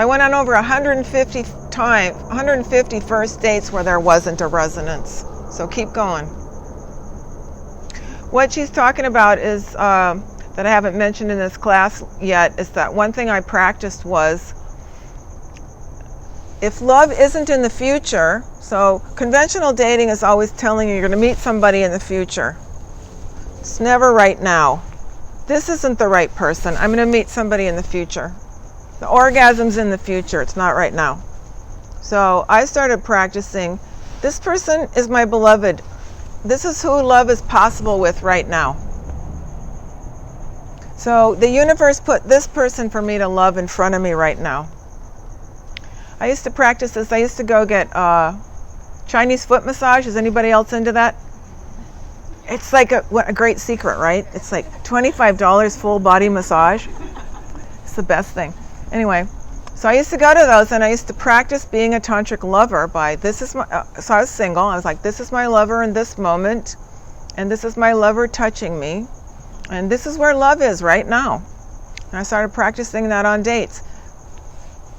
I went on over 150 first dates where there wasn't a resonance. So keep going. What she's talking about is, that I haven't mentioned in this class yet, is that one thing I practiced was, if love isn't in the future, so conventional dating is always telling you you're going to meet somebody in the future. It's never right now. This isn't the right person. I'm going to meet somebody in the future. The orgasm's in the future. It's not right now. So I started practicing, this person is my beloved. This is who love is possible with right now. So the universe put this person for me to love in front of me right now. I used to practice this. I used to go get Chinese foot massage. Is anybody else into that? It's like a great secret, right? It's like $25 full body massage. It's the best thing. Anyway, so I used to go to those, and I used to practice being a tantric lover by, so I was single. I was like, this is my lover in this moment, and this is my lover touching me, and this is where love is right now. And I started practicing that on dates.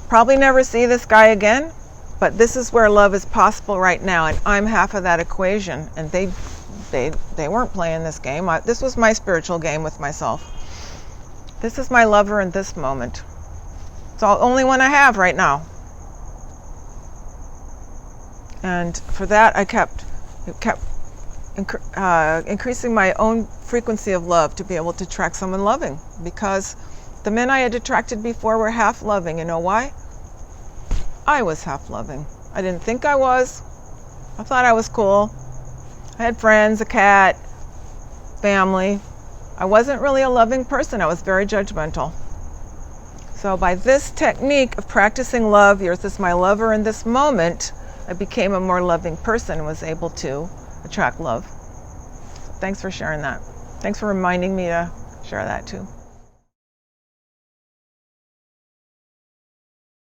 Probably never see this guy again, but this is where love is possible right now, and I'm half of that equation. And they weren't playing this game. This was my spiritual game with myself. This is my lover in this moment. It's the only one I have right now. And for that, I kept increasing my own frequency of love to be able to attract someone loving, because the men I had attracted before were half loving. You know why? I was half loving. I didn't think I was. I thought I was cool. I had friends, a cat, family. I wasn't really a loving person. I was very judgmental. So by this technique of practicing love, this is my lover in this moment, I became a more loving person and was able to attract love. So thanks for sharing that. Thanks for reminding me to share that too.